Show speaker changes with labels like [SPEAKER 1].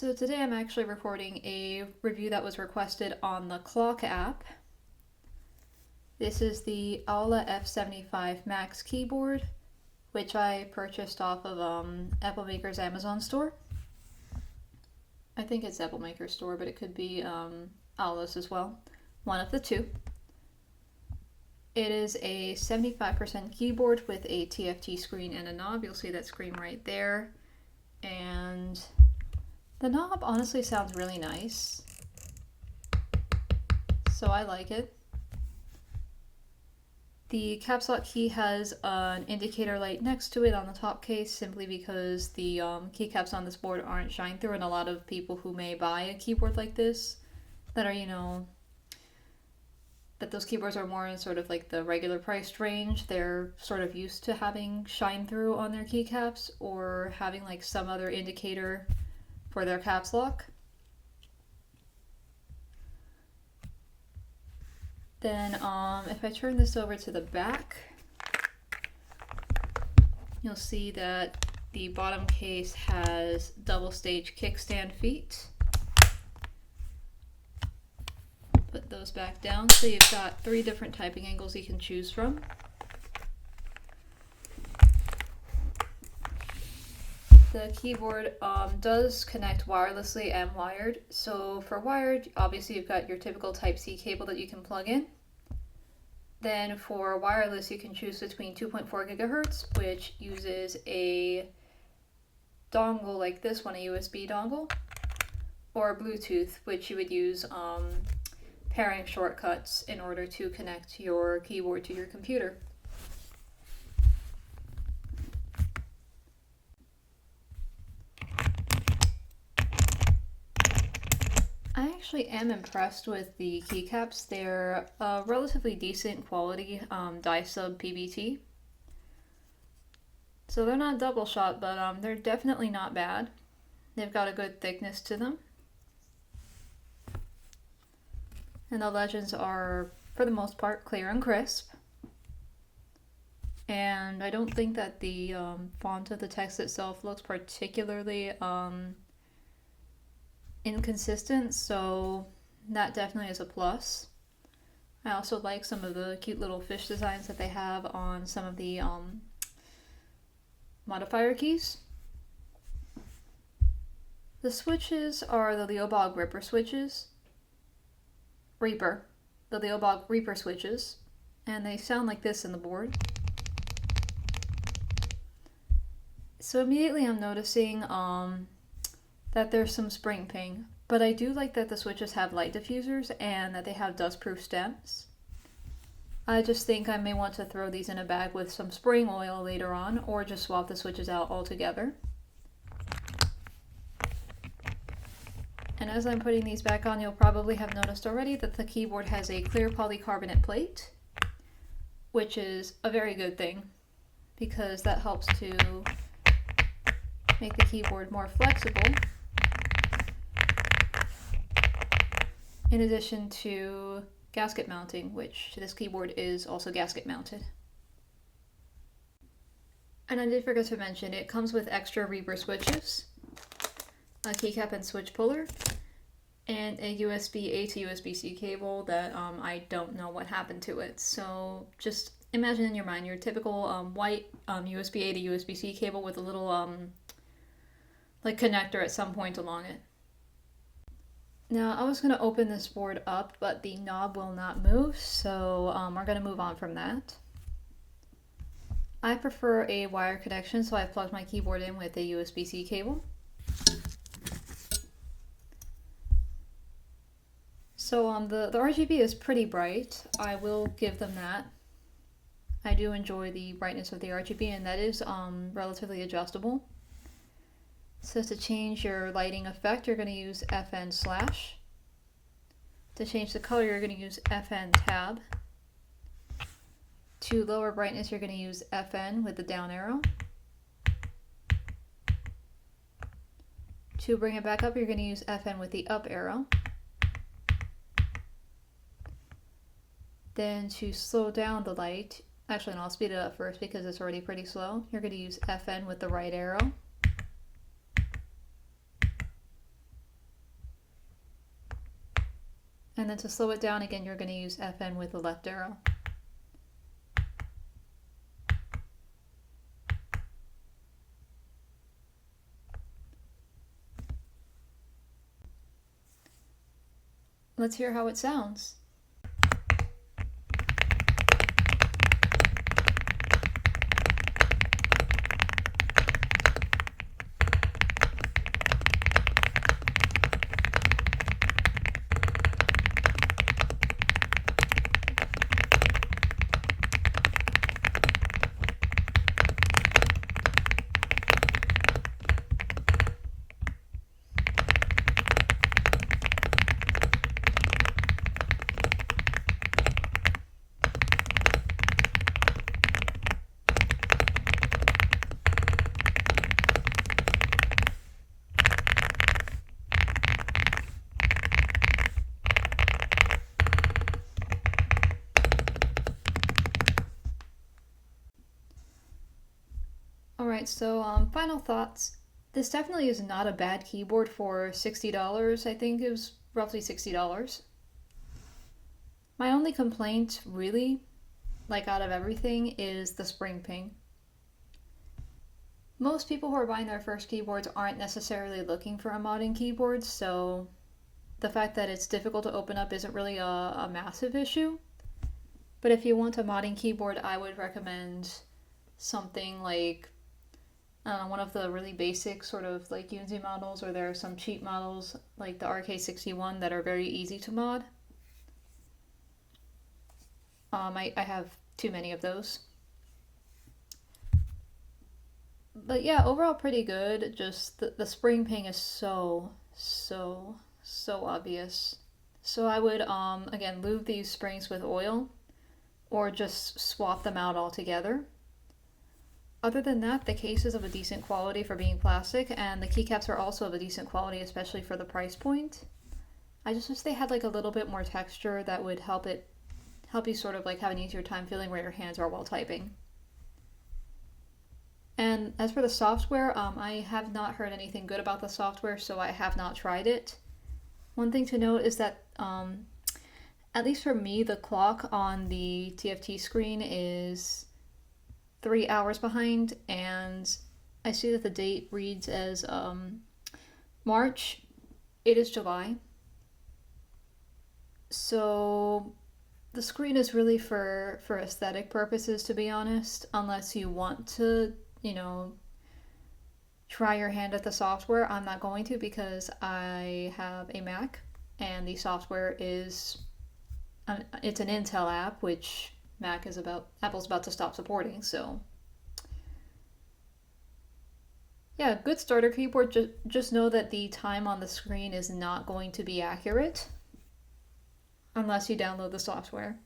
[SPEAKER 1] So today I'm actually recording a review that was requested on the Clock app. This is the Aula F75 Max keyboard, which I purchased off of Apple Maker's Amazon store. I think it's Apple Maker's store, but it could be Aula's as well. One of the two. It is a 75% keyboard with a TFT screen and a knob. You'll see that screen right there. And the knob honestly sounds really nice, so I like it. The caps lock key has an indicator light next to it on the top case, simply because the keycaps on this board aren't shine through, and a lot of people who may buy a keyboard like this that are, that those keyboards are more in sort of like the regular priced range, they're sort of used to having shine through on their keycaps or having like some other indicator for their caps lock. Then if I turn this over to the back, you'll see that the bottom case has double stage kickstand feet. Put those back down, so you've got 3 different typing angles you can choose from. The keyboard does connect wirelessly and wired. So for wired, obviously you've got your typical Type-C cable that you can plug in. Then for wireless, you can choose between 2.4 gigahertz, which uses a dongle like this one, a USB dongle, or Bluetooth, which you would use pairing shortcuts in order to connect your keyboard to your computer. I actually am impressed with the keycaps. They're a relatively decent quality die sub PBT. So they're not double shot, but they're definitely not bad. They've got a good thickness to them. And the legends are, for the most part, clear and crisp. And I don't think that the font of the text itself looks particularly inconsistent, so that definitely is a plus. I also like some of the cute little fish designs that they have on some of the modifier keys. The switches are the Leobog Reaper switches. The Leobog Reaper switches, and they sound like this in the board. So immediately I'm noticing that there's some spring ping, but I do like that the switches have light diffusers and that they have dust-proof stems. I just think I may want to throw these in a bag with some spring oil later on, or just swap the switches out altogether. And as I'm putting these back on, you'll probably have noticed already that the keyboard has a clear polycarbonate plate, which is a very good thing, because that helps to make the keyboard more flexible, in addition to gasket mounting, which this keyboard is also gasket mounted. And I did forget to mention, it comes with extra Reaper switches, a keycap and switch puller, and a USB-A to USB-C cable that I don't know what happened to it. So just imagine in your mind your typical white USB-A to USB-C cable with a little like connector at some point along it. Now I was going to open this board up, but the knob will not move, so we're going to move on from that. I prefer a wire connection, so I've plugged my keyboard in with a USB-C cable. So the RGB is pretty bright. I will give them that. I do enjoy the brightness of the RGB, and that is relatively adjustable. So to change your lighting effect, you're going to use FN/. To change the color, you're going to use FN tab. To lower brightness, you're going to use FN with the down arrow. To bring it back up, you're going to use FN with the up arrow. Then to slow down the light, actually no, I'll speed it up first because it's already pretty slow. You're going to use FN with the right arrow. And then to slow it down, again, you're going to use FN with the left arrow. Let's hear how it sounds. Alright, so final thoughts. This definitely is not a bad keyboard for $60. I think it was roughly $60. My only complaint, really, like out of everything, is the spring ping. Most people who are buying their first keyboards aren't necessarily looking for a modding keyboard, so the fact that it's difficult to open up isn't really a massive issue. But if you want a modding keyboard, I would recommend something like one of the really basic sort of like Unity models, or there are some cheap models like the RK61 that are very easy to mod. I have too many of those. But yeah, overall pretty good. Just the spring ping is so obvious. So I would, again, lube these springs with oil or just swap them out altogether. Other than that, the case is of a decent quality for being plastic, and the keycaps are also of a decent quality, especially for the price point. I just wish they had like a little bit more texture that would help you sort of like have an easier time feeling where your hands are while typing. And as for the software, I have not heard anything good about the software, so I have not tried it. One thing to note is that, at least for me, the clock on the TFT screen is 3 hours behind, and I see that the date reads as March. It is July. So the screen is really for aesthetic purposes, to be honest, unless you want to, try your hand at the software. I'm not going to, because I have a Mac and the software is it's an Intel app, which Apple's about to stop supporting. So yeah, good starter keyboard. Just know that the time on the screen is not going to be accurate unless you download the software.